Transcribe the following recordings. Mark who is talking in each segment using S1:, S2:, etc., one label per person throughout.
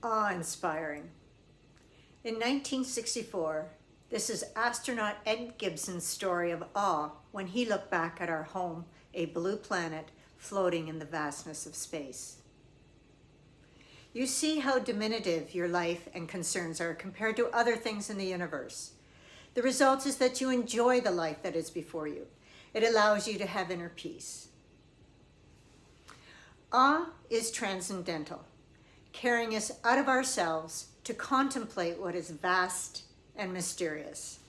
S1: awe-inspiring. In 1964, this is astronaut Ed Gibson's story of awe when he looked back at our home, a blue planet floating in the vastness of space. You see how diminutive your life and concerns are compared to other things in the universe. The result is that you enjoy the life that is before you. It allows you to have inner peace. Awe is transcendental, carrying us out of ourselves to contemplate what is vast and mysterious.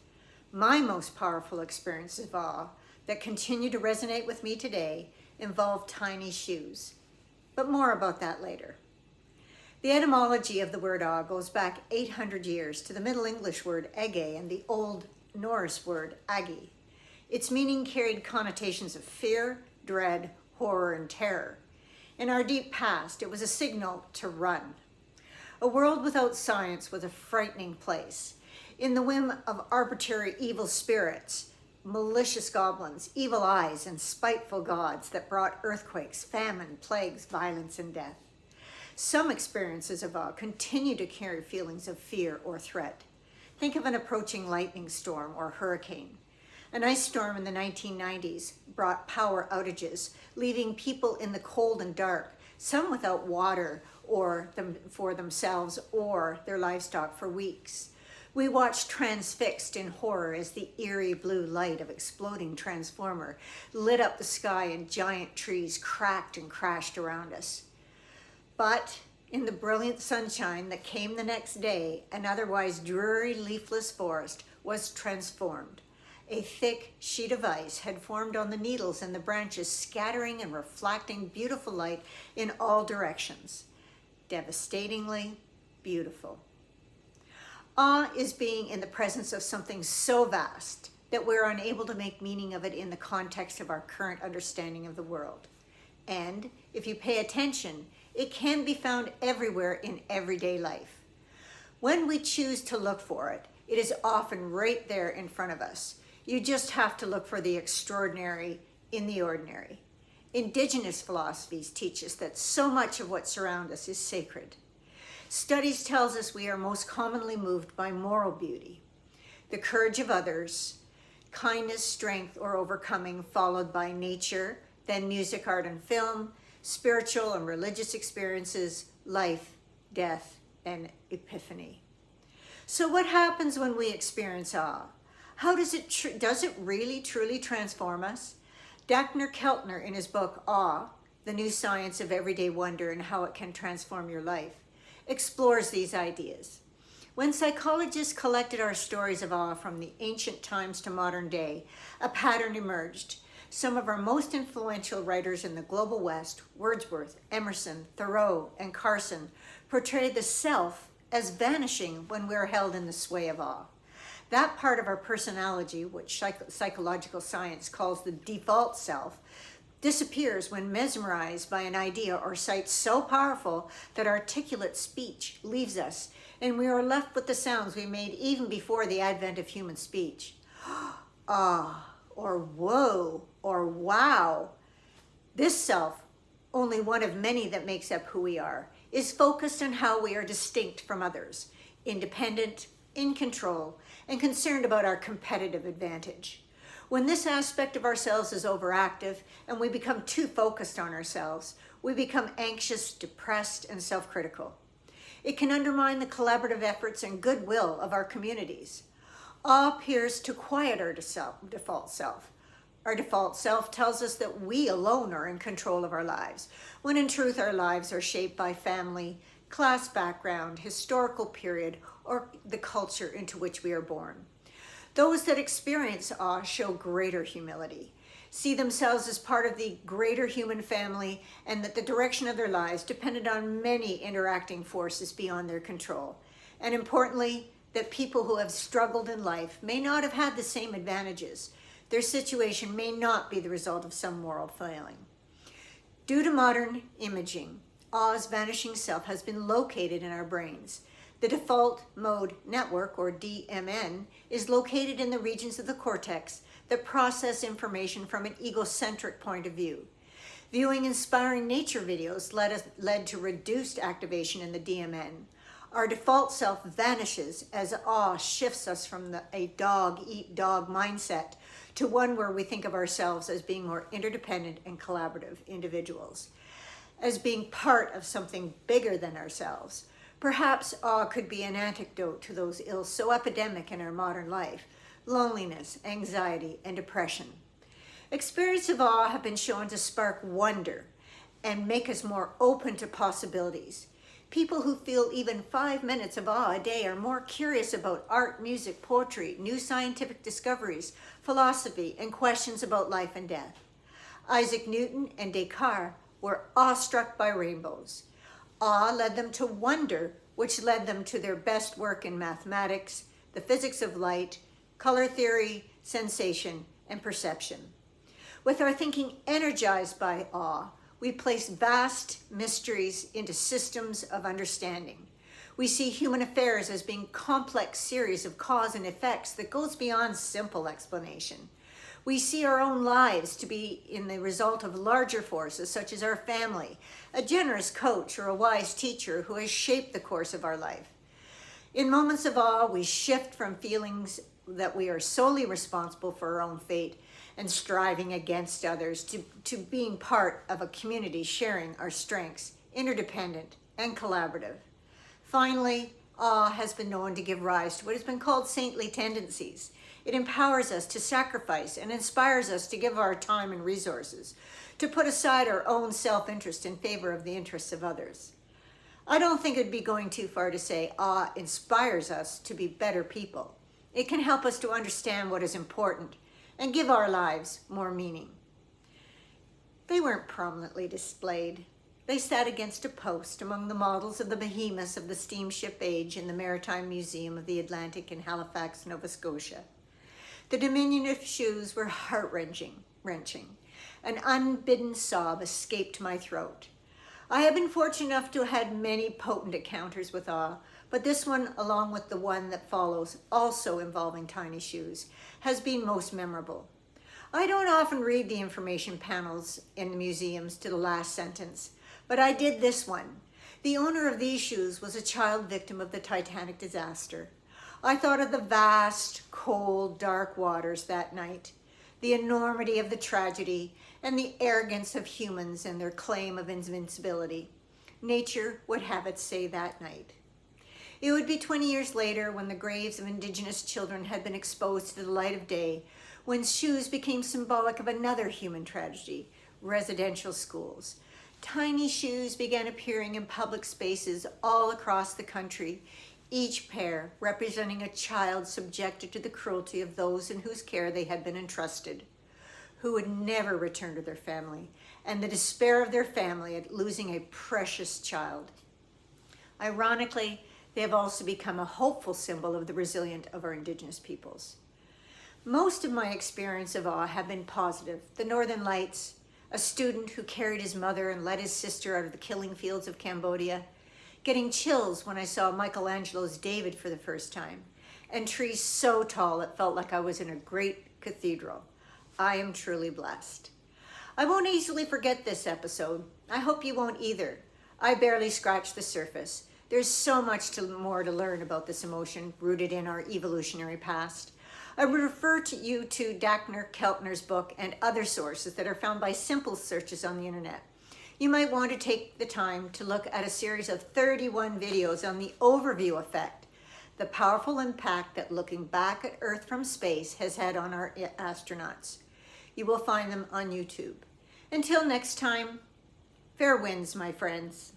S1: My most powerful experiences of awe that continue to resonate with me today involve tiny shoes, but more about that later. The etymology of the word awe goes back 800 years to the Middle English word ege and the Old Norse word agi. Its meaning carried connotations of fear, dread, horror, and terror. In our deep past, it was a signal to run. A world without science was a frightening place. In the whim of arbitrary evil spirits, malicious goblins, evil eyes, and spiteful gods that brought earthquakes, famine, plagues, violence, and death. Some experiences of awe continue to carry feelings of fear or threat. Think of an approaching lightning storm or hurricane. An ice storm in the 1990s brought power outages, leaving people in the cold and dark, some without water for themselves or their livestock for weeks. We watched transfixed in horror as the eerie blue light of exploding transformer lit up the sky and giant trees cracked and crashed around us. But in the brilliant sunshine that came the next day, an otherwise dreary leafless forest was transformed. A thick sheet of ice had formed on the needles and the branches, scattering and reflecting beautiful light in all directions. Devastatingly beautiful. Awe is being in the presence of something so vast that we're unable to make meaning of it in the context of our current understanding of the world. And if you pay attention, it can be found everywhere in everyday life. When we choose to look for it, it is often right there in front of us. You just have to look for the extraordinary in the ordinary. Indigenous philosophies teach us that so much of what surrounds us is sacred. Studies tells us we are most commonly moved by moral beauty, the courage of others, kindness, strength, or overcoming, followed by nature, then music, art, and film, spiritual and religious experiences, life, death, and epiphany. So what happens when we experience awe? How does it really truly transform us? Dr. Keltner, in his book Awe, The New Science of Everyday Wonder and How It Can Transform Your Life, explores these ideas. When psychologists collected our stories of awe from the ancient times to modern day, a pattern emerged. Some of our most influential writers in the global West, Wordsworth, Emerson, Thoreau, and Carson, portrayed the self as vanishing when we are held in the sway of awe. That part of our personality, which psychological science calls the default self, disappears when mesmerized by an idea or sight so powerful that articulate speech leaves us, and we are left with the sounds we made even before the advent of human speech. Ah, or whoa, or wow. This self, only one of many that makes up who we are, is focused on how we are distinct from others, independent, in control, and concerned about our competitive advantage. When this aspect of ourselves is overactive and we become too focused on ourselves, we become anxious, depressed, and self-critical. It can undermine the collaborative efforts and goodwill of our communities. Awe appears to quiet our default self. Our default self tells us that we alone are in control of our lives, when in truth our lives are shaped by family, class background, historical period, or the culture into which we are born. Those that experience awe show greater humility, see themselves as part of the greater human family, and that the direction of their lives depended on many interacting forces beyond their control. And importantly, that people who have struggled in life may not have had the same advantages. Their situation may not be the result of some moral failing. Due to modern imaging, awe's vanishing self has been located in our brains. The default mode network, or DMN, is located in the regions of the cortex that process information from an egocentric point of view. Viewing inspiring nature videos led to reduced activation in the DMN. Our default self vanishes as awe shifts us from a dog-eat-dog mindset to one where we think of ourselves as being more interdependent and collaborative individuals, as being part of something bigger than ourselves. Perhaps awe could be an antidote to those ills so epidemic in our modern life: loneliness, anxiety, and depression. Experiences of awe have been shown to spark wonder and make us more open to possibilities. People who feel even 5 minutes of awe a day are more curious about art, music, poetry, new scientific discoveries, philosophy, and questions about life and death. Isaac Newton and Descartes were awestruck by rainbows. Awe led them to wonder, which led them to their best work in mathematics, the physics of light, color theory, sensation, and perception. With our thinking energized by awe, we place vast mysteries into systems of understanding. We see human affairs as being complex series of cause and effects that goes beyond simple explanation. We see our own lives to be in the result of larger forces such as our family, a generous coach, or a wise teacher who has shaped the course of our life. In moments of awe, we shift from feelings that we are solely responsible for our own fate and striving against others to being part of a community sharing our strengths, interdependent and collaborative. Finally, awe has been known to give rise to what has been called saintly tendencies. It empowers us to sacrifice and inspires us to give our time and resources, to put aside our own self-interest in favor of the interests of others. I don't think it'd be going too far to say awe inspires us to be better people. It can help us to understand what is important and give our lives more meaning. They weren't prominently displayed. They sat against a post among the models of the behemoths of the steamship age in the Maritime Museum of the Atlantic in Halifax, Nova Scotia. The diminutive shoes were heart-wrenching. An unbidden sob escaped my throat. I have been fortunate enough to have had many potent encounters with awe, but this one, along with the one that follows, also involving tiny shoes, has been most memorable. I don't often read the information panels in the museums to the last sentence, but I did this one. The owner of these shoes was a child victim of the Titanic disaster. I thought of the vast, cold, dark waters that night, the enormity of the tragedy, and the arrogance of humans and their claim of invincibility. Nature would have it say that night. It would be 20 years later, when the graves of Indigenous children had been exposed to the light of day, when shoes became symbolic of another human tragedy: residential schools. Tiny shoes began appearing in public spaces all across the country, each pair representing a child subjected to the cruelty of those in whose care they had been entrusted, who would never return to their family, and the despair of their family at losing a precious child. Ironically, they have also become a hopeful symbol of the resilience of our Indigenous peoples. Most of my experience of awe have been positive. The Northern Lights, a student who carried his mother and led his sister out of the killing fields of Cambodia, getting chills when I saw Michelangelo's David for the first time, and trees so tall it felt like I was in a great cathedral. I am truly blessed. I won't easily forget this episode. I hope you won't either. I barely scratched the surface. There's so much more to learn about this emotion rooted in our evolutionary past. I would refer you to Dagmar Keltner's book and other sources that are found by simple searches on the internet. You might want to take the time to look at a series of 31 videos on the overview effect, the powerful impact that looking back at Earth from space has had on our astronauts. You will find them on YouTube. Until next time, fair winds, my friends.